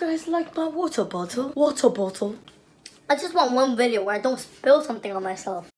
guys like my water bottle? Water bottle. I just want one video where I don't spill something on myself.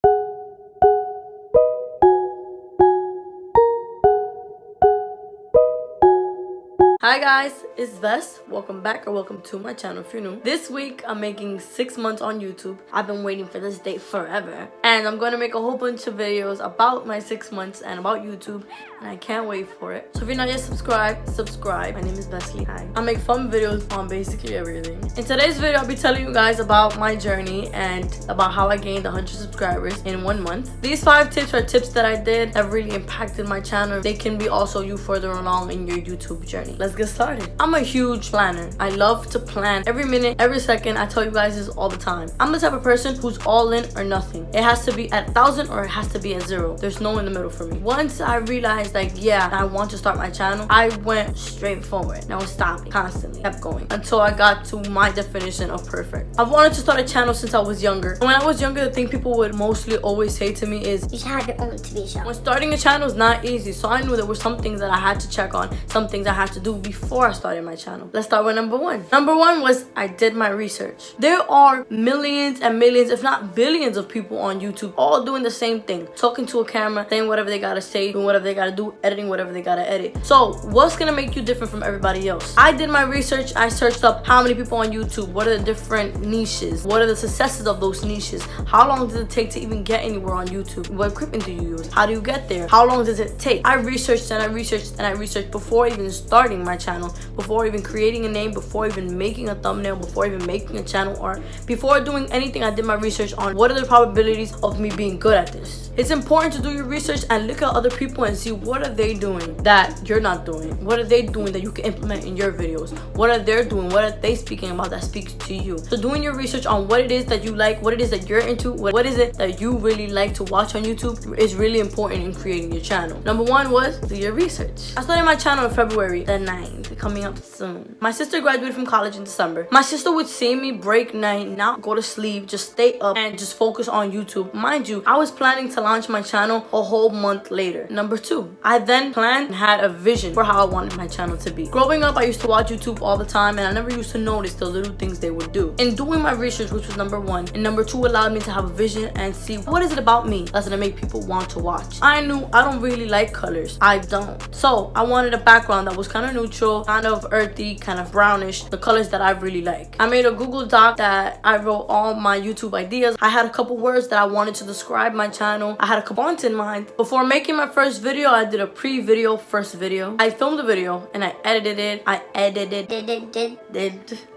Hi guys, it's Ves. Welcome back or welcome to my channel if you're new. This week I'm making 6 months on YouTube. I've been waiting for this day forever. And I'm going to make a whole bunch of videos about my 6 months and about YouTube. And I can't wait for it. So if you're not yet subscribed, subscribe. My name is Vesly. Hi. I make fun videos on basically everything. In today's video, I'll be telling you guys about my journey and about how I gained 100 subscribers in 1 month. These 5 tips are tips that I did that really impacted my channel. They can be also you further along in your YouTube journey. Let's get started. I'm a huge planner. I love to plan every minute, every second. I tell you guys this all the time. I'm the type of person who's all in or nothing. It has to be at 1,000 or it has to be at 0. There's no in the middle for me. Once I realized like, yeah, I want to start my channel, I went straight forward. No stopping, constantly kept going until I got to my definition of perfect. I've wanted to start a channel since I was younger. When I was younger, the thing people would mostly always say to me is, you should have your own TV show. When starting a channel is not easy, so I knew there were some things that I had to check on, some things I had to do before I started my channel. Let's start with number 1. Number 1 was I did my research. There are millions and millions, if not billions of people on YouTube all doing the same thing. Talking to a camera, saying whatever they gotta say, doing whatever they gotta do, editing whatever they gotta edit. So what's gonna make you different from everybody else? I did my research. I searched up how many people on YouTube, what are the different niches, what are the successes of those niches, how long does it take to even get anywhere on YouTube, what equipment do you use, how do you get there, how long does it take? I researched and I researched and I researched before even starting my channel, before even creating a name, before even making a thumbnail, before even making a channel art, before doing anything. I did my research on what are the probabilities of me being good at this. It's important to do your research and look at other people and see what are they doing that you're not doing, what are they doing that you can implement in your videos, what are they doing, what are they speaking about that speaks to you. So doing your research on what it is that you like, what it is that you're into, what is it that you really like to watch on YouTube is really important in creating your channel. Number 1 was do your research. I started my channel in February the 9th, coming up soon. My sister graduated from college in December. My sister would see me break night, not go to sleep, just stay up and just focus on YouTube. Mind you, I was planning to launch my channel a whole month later. Number 2, I then planned and had a vision for how I wanted my channel to be. Growing up, I used to watch YouTube all the time and I never used to notice the little things they would do. In doing my research, which was number 1, and number 2 allowed me to have a vision and see what is it about me that's gonna make people want to watch. I knew I don't really like colors. I don't. So I wanted a background that was kind of neutral, kind of earthy, kind of brownish, the colors that I really like. I made a Google Doc that I wrote all my YouTube ideas. I had a couple words that I wanted to describe my channel. I had a couple points in mind. Before making my first video, I did a pre-video first video. I filmed the video and I edited it.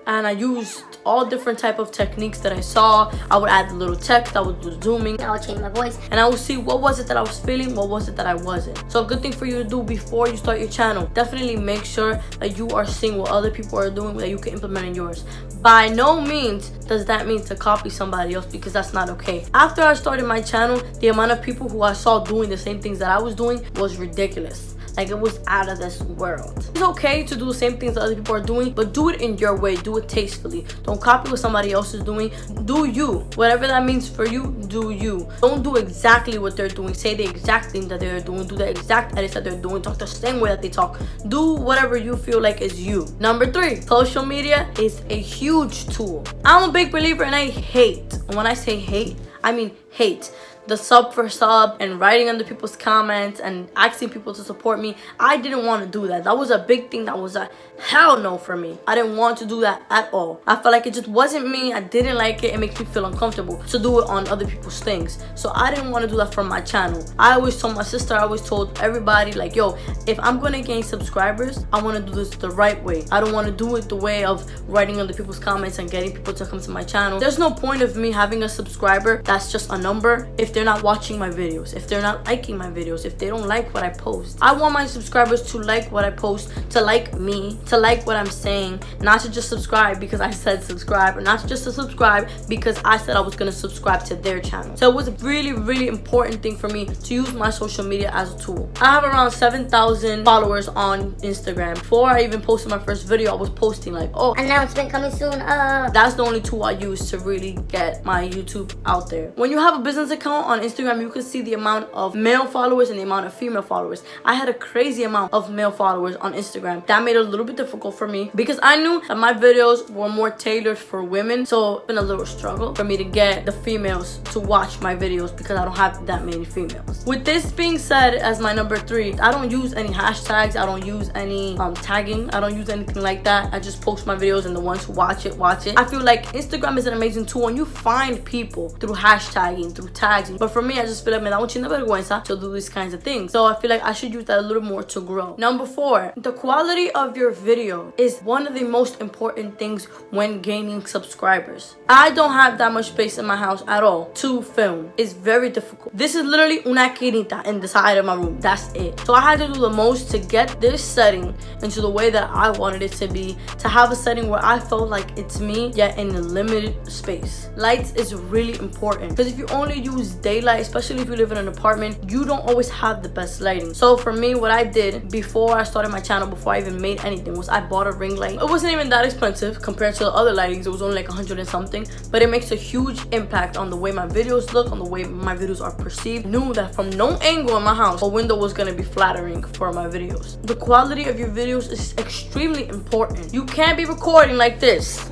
And I used all different type of techniques that I saw. I would add the little text, I would do zooming, I would change my voice, and I would see what was it that I was feeling, what was it that I wasn't. So a good thing for you to do before you start your channel, definitely make sure that you are seeing what other people are doing that you can implement in yours. By no means does that mean to copy somebody else, because that's not okay. After I started my channel, the amount of people who I saw doing the same things that I was doing was ridiculous. Like, it was out of this world. It's okay to do the same things that other people are doing, but do it in your way. Do it tastefully. Don't copy what somebody else is doing. Do you. Whatever that means for you, do you. Don't do exactly what they're doing. Say the exact thing that they're doing. Do the exact edits that they're doing. Talk the same way that they talk. Do whatever you feel like is you. Number 3, social media is a huge tool. I'm a big believer and I hate. And when I say hate, I mean hate. The sub for sub and writing under people's comments and asking people to support me. I didn't want to do that. That was a big thing. That was a hell no for me. I didn't want to do that at all. I felt like it just wasn't me. I didn't like it. It makes me feel uncomfortable to do it on other people's things. So I didn't want to do that for my channel. I always told my sister, I always told everybody, like, yo, if I'm going to gain subscribers, I want to do this the right way. I don't want to do it the way of writing under people's comments and getting people to come to my channel. There's no point of me having a subscriber that's just a number if they're not watching my videos, if they're not liking my videos, if they don't like what I post. I want my subscribers to like what I post, to like me, to like what I'm saying, not to just subscribe because I said subscribe, or not just to subscribe because I said I was going to subscribe to their channel. So it was a really, really important thing for me to use my social media as a tool. I have around 7,000 followers on Instagram. Before I even posted my first video, I was posting like, oh, announcement coming soon. That's the only tool I use to really get my YouTube out there. When you have a business account on Instagram, you could see the amount of male followers and the amount of female followers. I had a crazy amount of male followers on Instagram. That made it a little bit difficult for me because I knew that my videos were more tailored for women. So it's been a little struggle for me to get the females to watch my videos because I don't have that many females. With this being said, as my number 3, I don't use any hashtags. I don't use any tagging. I don't use anything like that. I just post my videos and the ones who watch it, watch it. I feel like Instagram is an amazing tool and you find people through hashtagging, through tags. But for me, I just feel like me da mucha vergüenza to do these kinds of things. So I feel like I should use that a little more to grow. Number 4, the quality of your video is one of the most important things when gaining subscribers. I don't have that much space in my house at all to film. It's very difficult. This is literally una quinita in the side of my room. That's it. So I had to do the most to get this setting into the way that I wanted it to be, to have a setting where I felt like it's me, yet in a limited space. Lights is really important because if you only use daylight, especially if you live in an apartment, you don't always have the best lighting. So for me, what I did before I started my channel, before I even made anything, was I bought a ring light. It wasn't even that expensive compared to the other lightings. It was only like 100 and something, but it makes a huge impact on the way my videos look, on the way my videos are perceived. Knew that from no angle in my house, a window was gonna be flattering for my videos. The quality of your videos is extremely important. You can't be recording like this.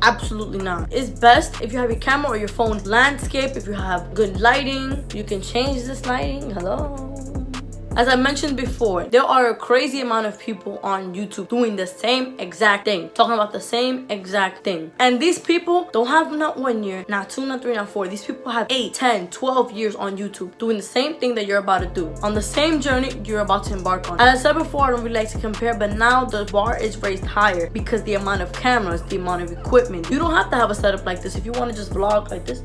Absolutely not. It's best if you have your camera or your phone landscape. If you have good lighting, you can change this lighting. Hello. As I mentioned before, there are a crazy amount of people on YouTube doing the same exact thing, talking about the same exact thing. And these people don't have not 1 year, not 2, not 3, not 4. These people have 8, 10, 12 years on YouTube doing the same thing that you're about to do, on the same journey you're about to embark on. As I said before, I don't really like to compare, but now the bar is raised higher because the amount of cameras, the amount of equipment. You don't have to have a setup like this. If you want to just vlog like this,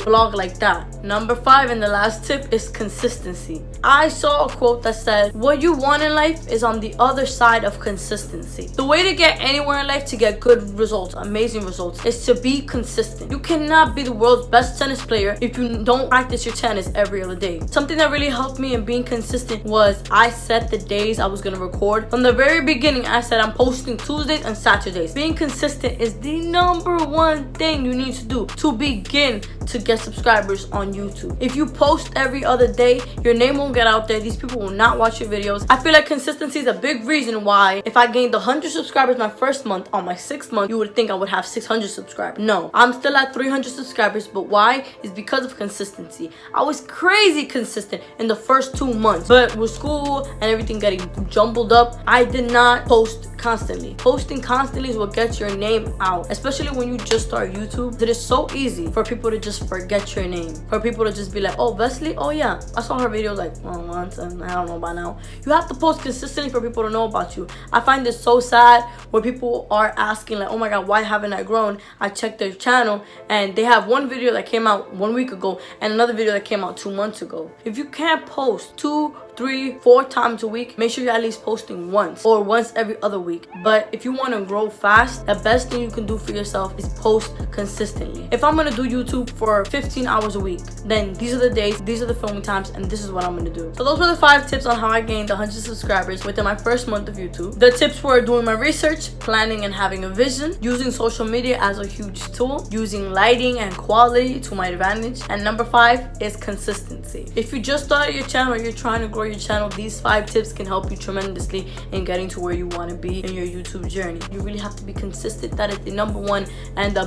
vlog like that. Number 5 and the last tip is consistency. I saw a quote that said, what you want in life is on the other side of consistency. The way to get anywhere in life, to get good results, amazing results, is to be consistent. You cannot be the world's best tennis player if you don't practice your tennis every other day. Something that really helped me in being consistent was I set the days I was gonna record. From the very beginning, I said I'm posting Tuesdays and Saturdays. Being consistent is the number 1 thing you need to do to begin to get subscribers on YouTube. If you post every other day, your name won't get out there. These people will not watch your videos. I feel like consistency is a big reason why if I gained 100 subscribers my first month, on my 6th month, you would think I would have 600 subscribers. No, I'm still at 300 subscribers, but why? It's because of consistency. I was crazy consistent in the first 2 months, but with school and everything getting jumbled up, I did not post constantly. Posting constantly is what gets your name out, especially when you just start YouTube. It is so easy for people to just forget your name, for people to just be like, oh, Vesly, oh yeah, I saw her video like once and I don't know by now. You have to post consistently for people to know about you. I find this so sad where people are asking like, oh my god, why haven't I grown? I checked their channel and they have one video that came out 1 week ago and another video that came out 2 months ago. If you can't post 2, 3, 4 times a week, make sure you're at least posting once or once every other week. But if you want to grow fast, the best thing you can do for yourself is post consistently. If I'm gonna do YouTube for 15 hours a week, then these are the days, these are the filming times, and this is what I'm gonna do. So those were the 5 tips on how I gained 100 subscribers within my first month of YouTube. The tips were doing my research, planning and having a vision, using social media as a huge tool, using lighting and quality to my advantage, and number 5 is consistency. If you just started your channel, you're trying to grow your channel, these 5 tips can help you tremendously in getting to where you want to be in your YouTube journey. You really have to be consistent. That is the number 1 and the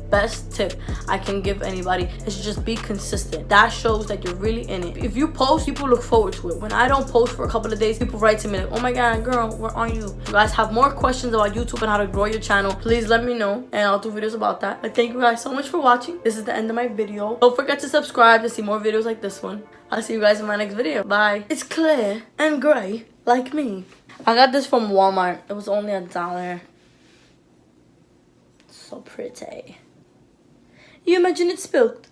best tip I can give anybody is to just be consistent. That shows that you're really in it. If you post, people look forward to it. When I don't post for a couple of days, people write to me like, oh my god, girl, where are you? You guys have more questions about YouTube and how to grow your channel, please let me know and I'll do videos about that. But thank you guys so much for watching. This is the end of my video. Don't forget to subscribe to see more videos like this one. I'll see you guys in my next video. Bye. It's clear and gray like me. I got this from Walmart. It was only $1. So pretty. You imagine it's spilled.